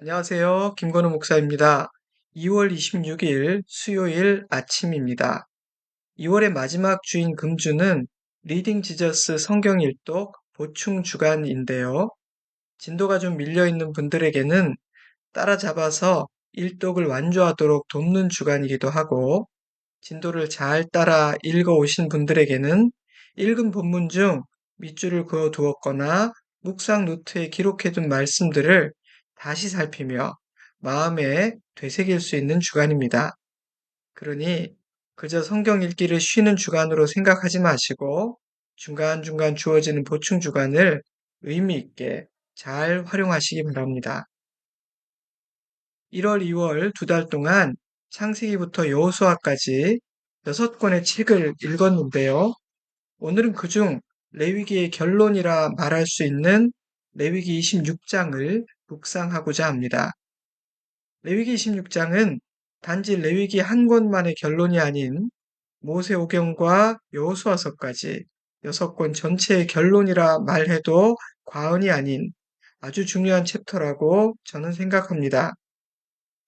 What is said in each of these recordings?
안녕하세요. 김건우 목사입니다. 2월 26일 수요일 아침입니다. 2월의 마지막 주인 금주는 리딩 지저스 성경 일독 보충 주간인데요. 진도가 좀 밀려 있는 분들에게는 따라잡아서 일독을 완주하도록 돕는 주간이기도 하고, 진도를 잘 따라 읽어 오신 분들에게는 읽은 본문 중 밑줄을 그어 두었거나 묵상 노트에 기록해둔 말씀들을 다시 살피며 마음에 되새길 수 있는 주간입니다. 그러니 그저 성경 읽기를 쉬는 주간으로 생각하지 마시고 중간중간 주어지는 보충 주간을 의미 있게 잘 활용하시기 바랍니다. 1월, 2월 두 달 동안 창세기부터 여호수아까지 6권의 책을 읽었는데요. 오늘은 그중 레위기의 결론이라 말할 수 있는 레위기 26장을 묵상하고자 합니다. 레위기 26장은 단지 레위기 한 권만의 결론이 아닌 모세오경과 여호수아서까지 6권 전체의 결론이라 말해도 과언이 아닌 아주 중요한 챕터라고 저는 생각합니다.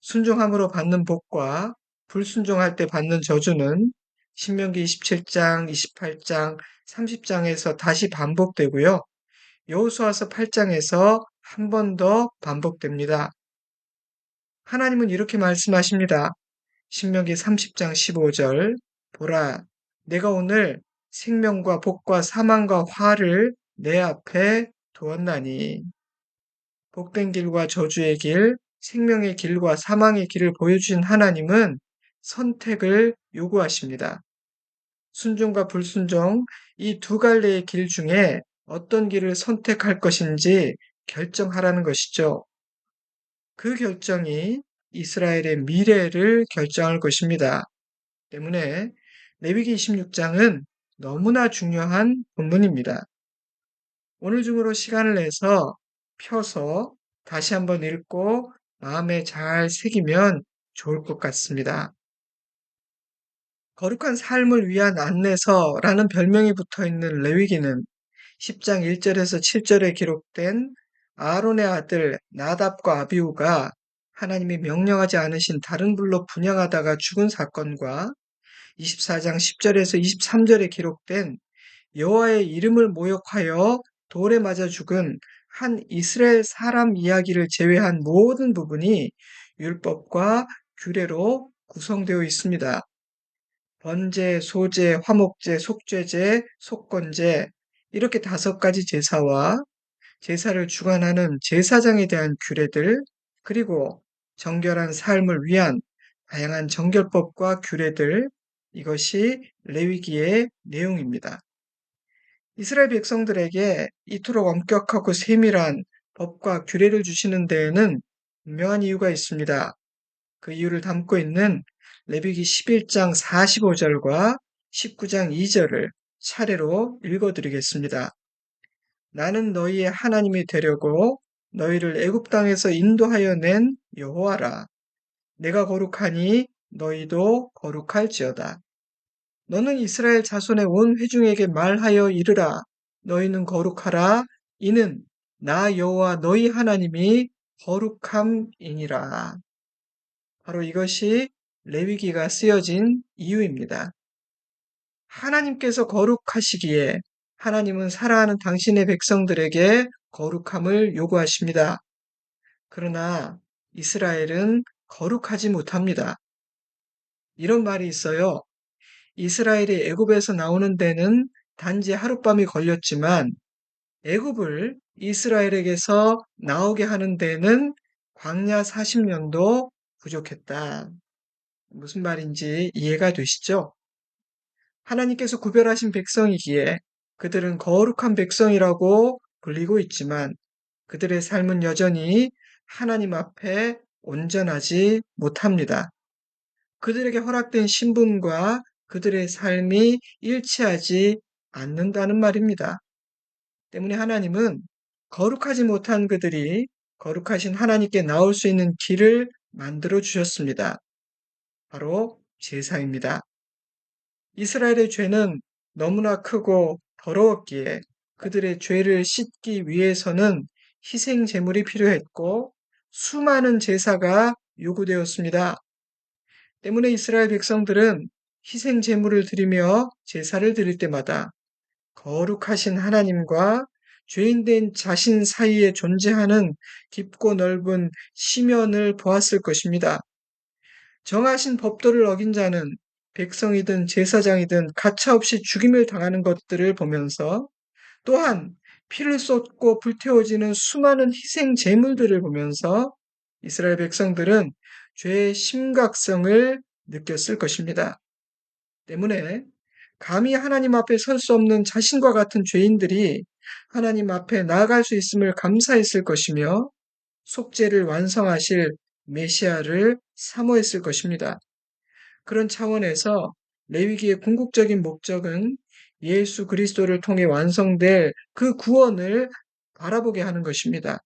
순종함으로 받는 복과 불순종할 때 받는 저주는 신명기 27장, 28장, 30장에서 다시 반복되고요. 여호수아서 8장에서 한 번 더 반복됩니다. 하나님은 이렇게 말씀하십니다. 신명기 30장 15절 보라, 내가 오늘 생명과 복과 사망과 화를 내 앞에 두었나니. 복된 길과 저주의 길, 생명의 길과 사망의 길을 보여주신 하나님은 선택을 요구하십니다. 순종과 불순종, 이 두 갈래의 길 중에 어떤 길을 선택할 것인지 결정하라는 것이죠. 그 결정이 이스라엘의 미래를 결정할 것입니다. 때문에 레위기 26장은 너무나 중요한 본문입니다. 오늘 중으로 시간을 내서 펴서 다시 한번 읽고 마음에 잘 새기면 좋을 것 같습니다. 거룩한 삶을 위한 안내서라는 별명이 붙어 있는 레위기는 10장 1절에서 7절에 기록된 아론의 아들 나답과 아비후가 하나님이 명령하지 않으신 다른 불로 분향하다가 죽은 사건과 24장 10절에서 23절에 기록된 여호와의 이름을 모욕하여 돌에 맞아 죽은 한 이스라엘 사람 이야기를 제외한 모든 부분이 율법과 규례로 구성되어 있습니다. 번제, 소제, 화목제, 속죄제, 속건제 이렇게 5가지 제사와 제사를 주관하는 제사장에 대한 규례들, 그리고 정결한 삶을 위한 다양한 정결법과 규례들, 이것이 레위기의 내용입니다. 이스라엘 백성들에게 이토록 엄격하고 세밀한 법과 규례를 주시는 데에는 분명한 이유가 있습니다. 그 이유를 담고 있는 레위기 11장 45절과 19장 2절을 차례로 읽어드리겠습니다. 나는 너희의 하나님이 되려고 너희를 애굽 땅에서 인도하여 낸 여호와라. 내가 거룩하니 너희도 거룩할지어다. 너는 이스라엘 자손의 온 회중에게 말하여 이르라. 너희는 거룩하라. 이는 나 여호와 너희 하나님이 거룩함이니라. 바로 이것이 레위기가 쓰여진 이유입니다. 하나님께서 거룩하시기에 하나님은 사랑하는 당신의 백성들에게 거룩함을 요구하십니다. 그러나 이스라엘은 거룩하지 못합니다. 이런 말이 있어요. 이스라엘이 애굽에서 나오는 데는 단지 하룻밤이 걸렸지만 애굽을 이스라엘에게서 나오게 하는 데는 광야 40년도 부족했다. 무슨 말인지 이해가 되시죠? 하나님께서 구별하신 백성이기에 그들은 거룩한 백성이라고 불리고 있지만 그들의 삶은 여전히 하나님 앞에 온전하지 못합니다. 그들에게 허락된 신분과 그들의 삶이 일치하지 않는다는 말입니다. 때문에 하나님은 거룩하지 못한 그들이 거룩하신 하나님께 나올 수 있는 길을 만들어 주셨습니다. 바로 제사입니다. 이스라엘의 죄는 너무나 크고 더러웠기에 그들의 죄를 씻기 위해서는 희생 제물이 필요했고 수많은 제사가 요구되었습니다. 때문에 이스라엘 백성들은 희생 제물을 드리며 제사를 드릴 때마다 거룩하신 하나님과 죄인된 자신 사이에 존재하는 깊고 넓은 심연을 보았을 것입니다. 정하신 법도를 어긴 자는 백성이든 제사장이든 가차없이 죽임을 당하는 것들을 보면서, 또한 피를 쏟고 불태워지는 수많은 희생 제물들을 보면서 이스라엘 백성들은 죄의 심각성을 느꼈을 것입니다. 때문에 감히 하나님 앞에 설 수 없는 자신과 같은 죄인들이 하나님 앞에 나아갈 수 있음을 감사했을 것이며, 속죄를 완성하실 메시아를 사모했을 것입니다. 그런 차원에서 레위기의 궁극적인 목적은 예수 그리스도를 통해 완성될 그 구원을 바라보게 하는 것입니다.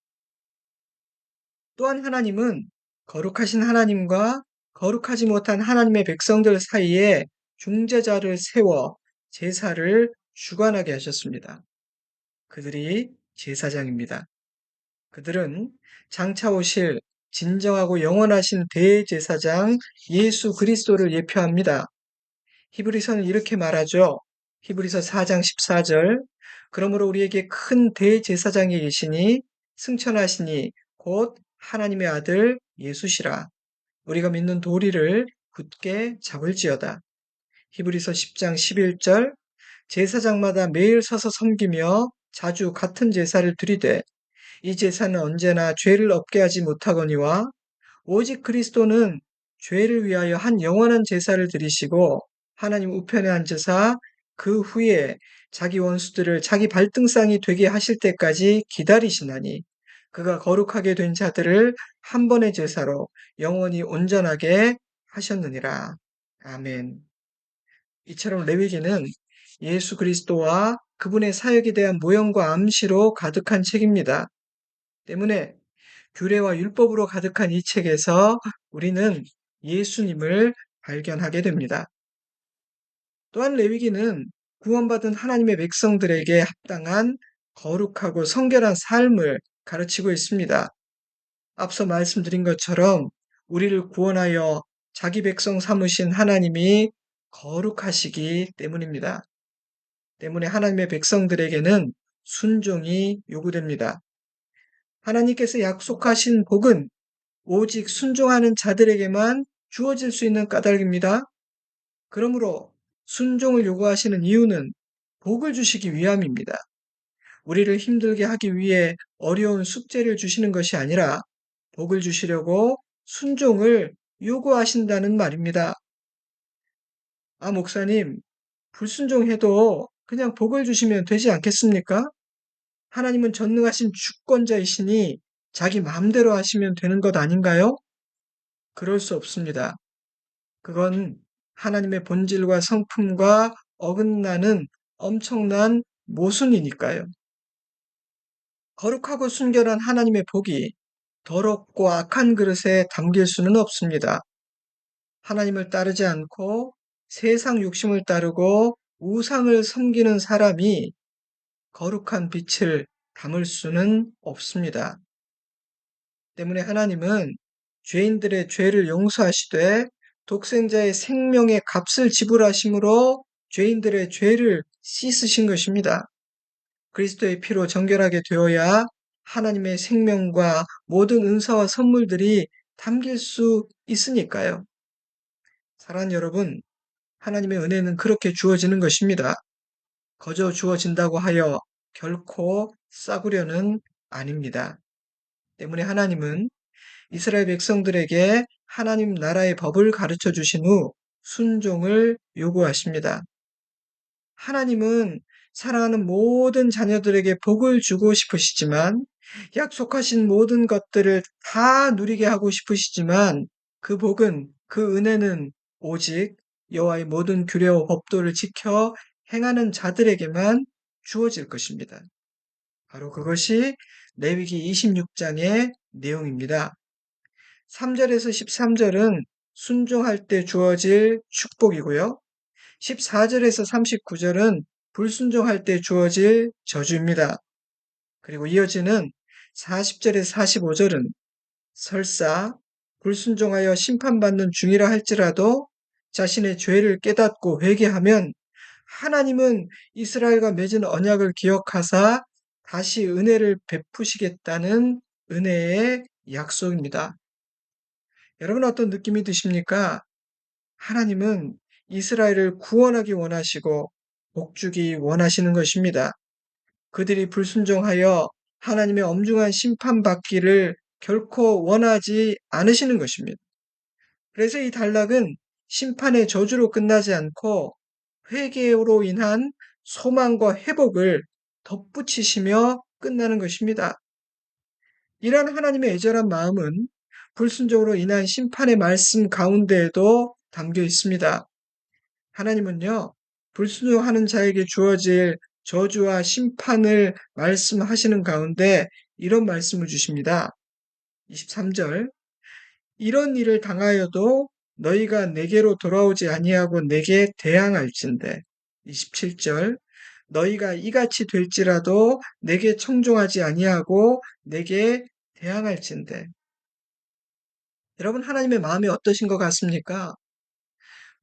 또한 하나님은 거룩하신 하나님과 거룩하지 못한 하나님의 백성들 사이에 중재자를 세워 제사를 주관하게 하셨습니다. 그들이 제사장입니다. 그들은 장차 오실 진정하고 영원하신 대제사장 예수 그리스도를 예표합니다. 히브리서는 이렇게 말하죠. 히브리서 4장 14절. 그러므로 우리에게 큰 대제사장이 계시니 승천하시니 곧 하나님의 아들 예수시라. 우리가 믿는 도리를 굳게 잡을지어다. 히브리서 10장 11절. 제사장마다 매일 서서 섬기며 자주 같은 제사를 드리되 이 제사는 언제나 죄를 없게 하지 못하거니와 오직 그리스도는 죄를 위하여 한 영원한 제사를 드리시고 하나님 우편에 앉으사 그 후에 자기 원수들을 자기 발등상이 되게 하실 때까지 기다리시나니 그가 거룩하게 된 자들을 한 번의 제사로 영원히 온전하게 하셨느니라. 아멘. 이처럼 레위기는 예수 그리스도와 그분의 사역에 대한 모형과 암시로 가득한 책입니다. 때문에 규례와 율법으로 가득한 이 책에서 우리는 예수님을 발견하게 됩니다. 또한 레위기는 구원받은 하나님의 백성들에게 합당한 거룩하고 성결한 삶을 가르치고 있습니다. 앞서 말씀드린 것처럼 우리를 구원하여 자기 백성 삼으신 하나님이 거룩하시기 때문입니다. 때문에 하나님의 백성들에게는 순종이 요구됩니다. 하나님께서 약속하신 복은 오직 순종하는 자들에게만 주어질 수 있는 까닭입니다. 그러므로 순종을 요구하시는 이유는 복을 주시기 위함입니다. 우리를 힘들게 하기 위해 어려운 숙제를 주시는 것이 아니라 복을 주시려고 순종을 요구하신다는 말입니다. 아, 목사님, 불순종해도 그냥 복을 주시면 되지 않겠습니까? 하나님은 전능하신 주권자이시니 자기 마음대로 하시면 되는 것 아닌가요? 그럴 수 없습니다. 그건 하나님의 본질과 성품과 어긋나는 엄청난 모순이니까요. 거룩하고 순결한 하나님의 복이 더럽고 악한 그릇에 담길 수는 없습니다. 하나님을 따르지 않고 세상 욕심을 따르고 우상을 섬기는 사람이 거룩한 빛을 담을 수는 없습니다. 때문에 하나님은 죄인들의 죄를 용서하시되 독생자의 생명의 값을 지불하심으로 죄인들의 죄를 씻으신 것입니다. 그리스도의 피로 정결하게 되어야 하나님의 생명과 모든 은사와 선물들이 담길 수 있으니까요. 사랑하는 여러분, 하나님의 은혜는 그렇게 주어지는 것입니다. 거저 주어진다고 하여 결코 싸구려는 아닙니다. 때문에 하나님은 이스라엘 백성들에게 하나님 나라의 법을 가르쳐 주신 후 순종을 요구하십니다. 하나님은 사랑하는 모든 자녀들에게 복을 주고 싶으시지만 약속하신 모든 것들을 다 누리게 하고 싶으시지만 그 복은, 그 은혜는 오직 여호와의 모든 규례와 법도를 지켜 행하는 자들에게만 주어질 것입니다. 바로 그것이 레위기 26장의 내용입니다. 3절에서 13절은 순종할 때 주어질 축복이고요. 14절에서 39절은 불순종할 때 주어질 저주입니다. 그리고 이어지는 40절에서 45절은 설사 불순종하여 심판받는 중이라 할지라도 자신의 죄를 깨닫고 회개하면 하나님은 이스라엘과 맺은 언약을 기억하사 다시 은혜를 베푸시겠다는 은혜의 약속입니다. 여러분 어떤 느낌이 드십니까? 하나님은 이스라엘을 구원하기 원하시고 복주기 원하시는 것입니다. 그들이 불순종하여 하나님의 엄중한 심판받기를 결코 원하지 않으시는 것입니다. 그래서 이 단락은 심판의 저주로 끝나지 않고 회개로 인한 소망과 회복을 덧붙이시며 끝나는 것입니다. 이러한 하나님의 애절한 마음은 불순종으로 인한 심판의 말씀 가운데에도 담겨 있습니다. 하나님은요, 불순종하는 자에게 주어질 저주와 심판을 말씀하시는 가운데 이런 말씀을 주십니다. 23절, 이런 일을 당하여도 너희가 내게로 돌아오지 아니하고 내게 대항할진대. 27절, 너희가 이같이 될지라도 내게 청종하지 아니하고 내게 대항할진대. 여러분 하나님의 마음이 어떠신 것 같습니까?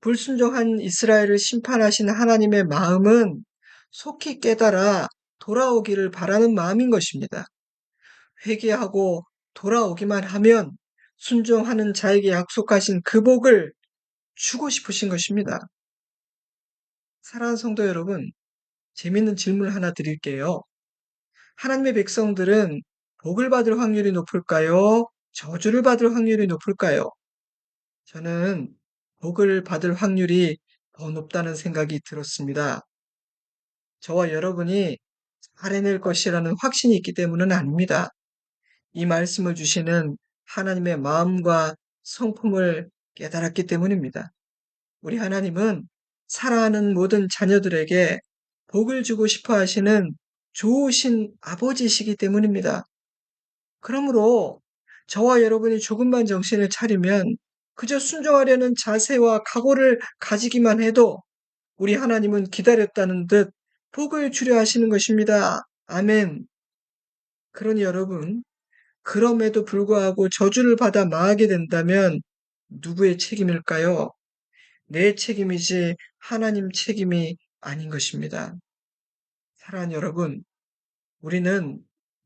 불순종한 이스라엘을 심판하신 하나님의 마음은 속히 깨달아 돌아오기를 바라는 마음인 것입니다. 회개하고 돌아오기만 하면 순종하는 자에게 약속하신 그 복을 주고 싶으신 것입니다. 사랑하는 성도 여러분, 재밌는 질문 하나 드릴게요. 하나님의 백성들은 복을 받을 확률이 높을까요? 저주를 받을 확률이 높을까요? 저는 복을 받을 확률이 더 높다는 생각이 들었습니다. 저와 여러분이 잘 해낼 것이라는 확신이 있기 때문은 아닙니다. 이 말씀을 주시는 하나님의 마음과 성품을 깨달았기 때문입니다. 우리 하나님은 사랑하는 모든 자녀들에게 복을 주고 싶어 하시는 좋으신 아버지이시기 때문입니다. 그러므로 저와 여러분이 조금만 정신을 차리면 그저 순종하려는 자세와 각오를 가지기만 해도 우리 하나님은 기다렸다는 듯 복을 주려 하시는 것입니다. 아멘. 그러니 여러분, 그럼에도 불구하고 저주를 받아 망하게 된다면 누구의 책임일까요? 내 책임이지 하나님 책임이 아닌 것입니다. 사랑하는 여러분, 우리는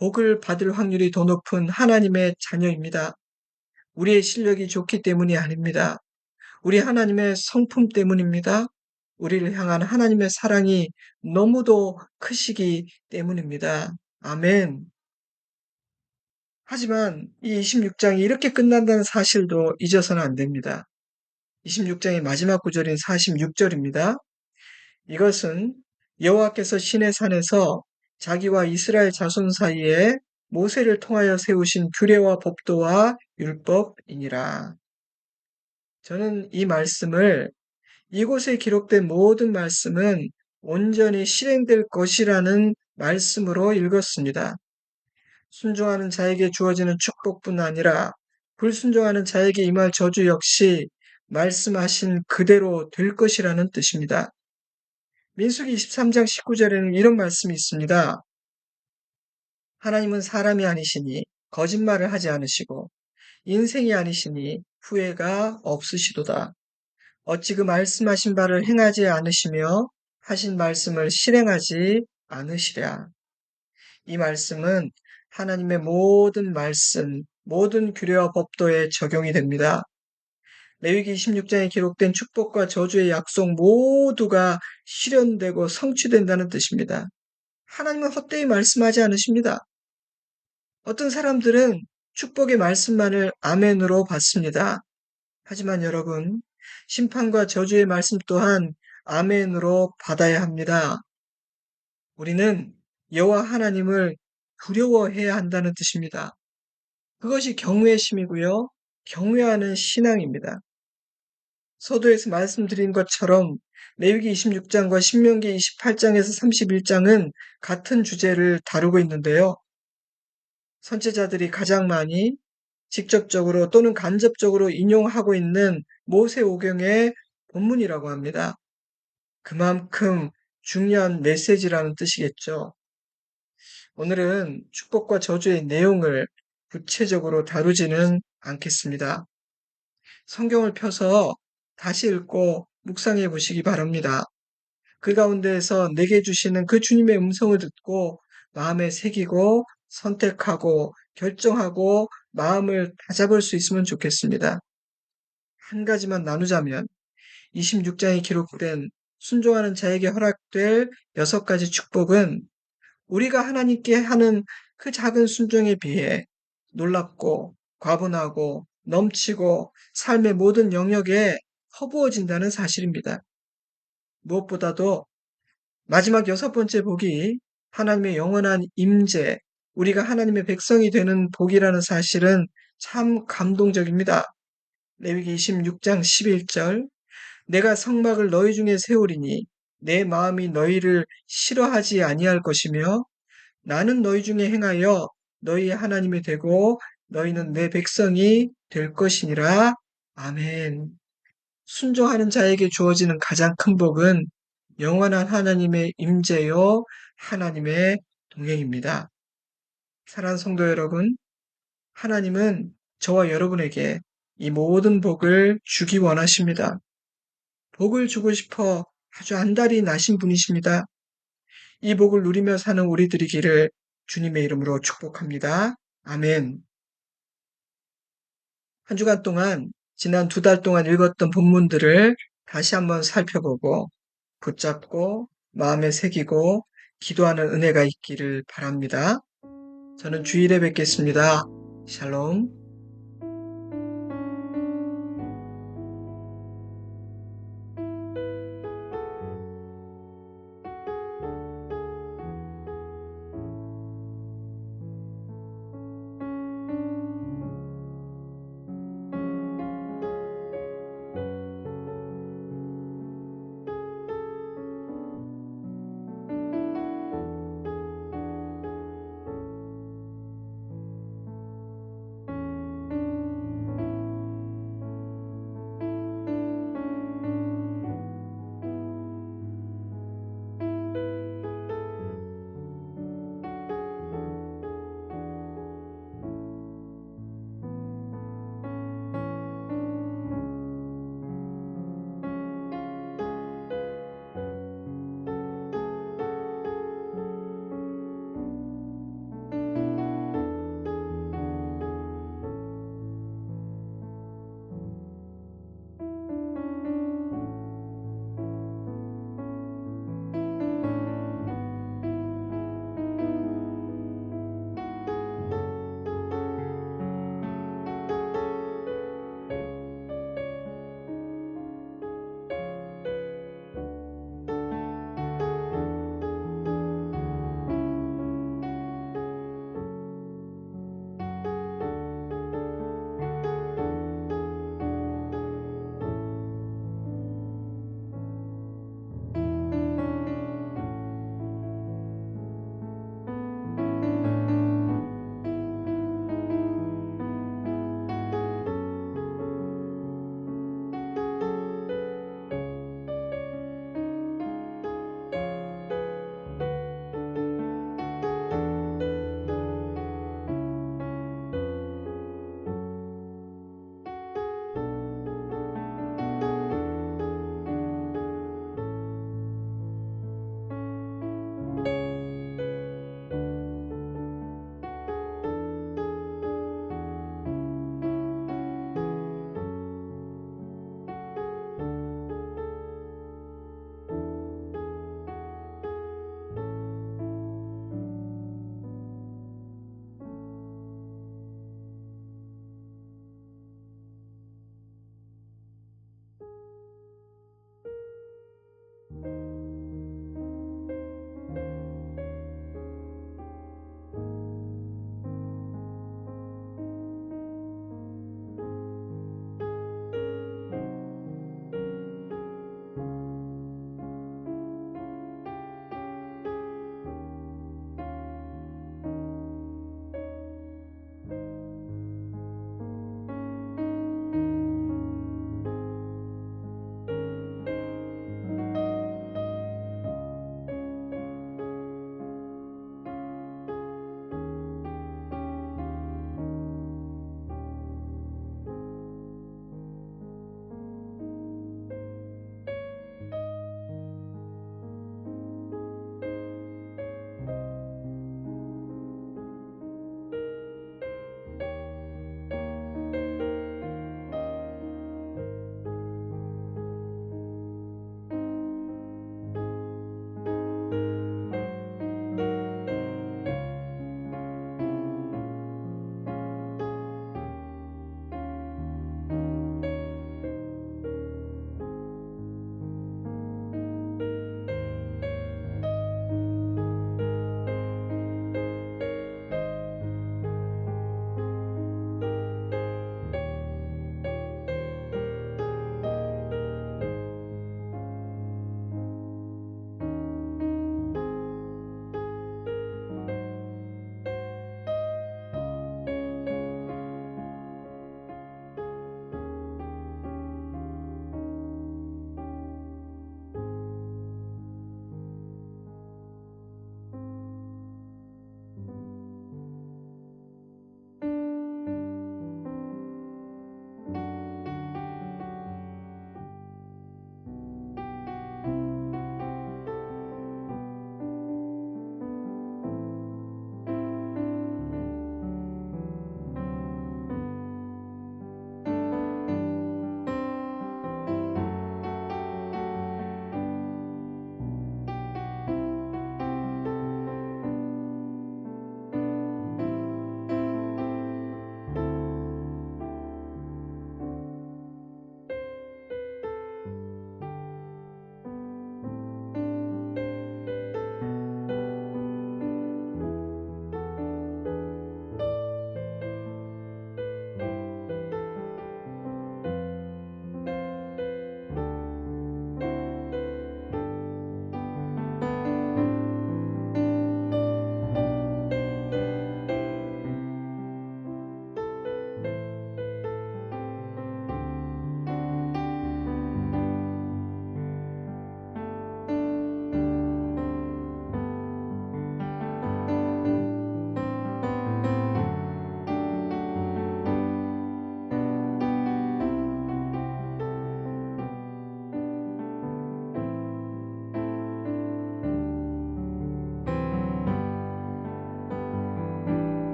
복을 받을 확률이 더 높은 하나님의 자녀입니다. 우리의 실력이 좋기 때문이 아닙니다. 우리 하나님의 성품 때문입니다. 우리를 향한 하나님의 사랑이 너무도 크시기 때문입니다. 아멘. 하지만 이 26장이 이렇게 끝난다는 사실도 잊어서는 안 됩니다. 26장의 마지막 구절인 46절입니다. 이것은 여호와께서 시내 산에서 자기와 이스라엘 자손 사이에 모세를 통하여 세우신 규례와 법도와 율법이니라. 저는 이 말씀을 이곳에 기록된 모든 말씀은 온전히 실행될 것이라는 말씀으로 읽었습니다. 순종하는 자에게 주어지는 축복뿐 아니라 불순종하는 자에게 임할 저주 역시 말씀하신 그대로 될 것이라는 뜻입니다. 민수기 23장 19절에는 이런 말씀이 있습니다. 하나님은 사람이 아니시니 거짓말을 하지 않으시고 인생이 아니시니 후회가 없으시도다. 어찌 그 말씀하신 바를 행하지 않으시며 하신 말씀을 실행하지 않으시랴. 이 말씀은 하나님의 모든 말씀, 모든 규례와 법도에 적용이 됩니다. 레위기 26장에 기록된 축복과 저주의 약속 모두가 실현되고 성취된다는 뜻입니다. 하나님은 헛되이 말씀하지 않으십니다. 어떤 사람들은 축복의 말씀만을 아멘으로 받습니다. 하지만 여러분, 심판과 저주의 말씀 또한 아멘으로 받아야 합니다. 우리는 여호와 하나님을 두려워해야 한다는 뜻입니다. 그것이 경외심이고요. 경외하는 신앙입니다. 서두에서 말씀드린 것처럼 레위기 26장과 신명기 28장에서 31장은 같은 주제를 다루고 있는데요. 선지자들이 가장 많이 직접적으로 또는 간접적으로 인용하고 있는 모세오경의 본문이라고 합니다. 그만큼 중요한 메시지라는 뜻이겠죠. 오늘은 축복과 저주의 내용을 구체적으로 다루지는 않겠습니다. 성경을 펴서 다시 읽고 묵상해 보시기 바랍니다. 그 가운데에서 내게 주시는 그 주님의 음성을 듣고 마음에 새기고 선택하고 결정하고 마음을 다잡을 수 있으면 좋겠습니다. 한 가지만 나누자면 26장에 기록된 순종하는 자에게 허락될 6가지 축복은 우리가 하나님께 하는 그 작은 순종에 비해 놀랍고 과분하고 넘치고 삶의 모든 영역에 허부어진다는 사실입니다. 무엇보다도 마지막 6번째 복이 하나님의 영원한 임재, 우리가 하나님의 백성이 되는 복이라는 사실은 참 감동적입니다. 레위기 26장 11절 내가 성막을 너희 중에 세우리니 내 마음이 너희를 싫어하지 아니할 것이며 나는 너희 중에 행하여 너희의 하나님이 되고 너희는 내 백성이 될 것이니라. 아멘. 순종하는 자에게 주어지는 가장 큰 복은 영원한 하나님의 임재요 하나님의 동행입니다. 사랑하는 성도 여러분, 하나님은 저와 여러분에게 이 모든 복을 주기 원하십니다. 복을 주고 싶어 아주 안달이 나신 분이십니다. 이 복을 누리며 사는 우리들이기를 주님의 이름으로 축복합니다. 아멘. 한 주간 동안 지난 2달 동안 읽었던 본문들을 다시 한번 살펴보고 붙잡고 마음에 새기고 기도하는 은혜가 있기를 바랍니다. 저는 주일에 뵙겠습니다. 샬롬.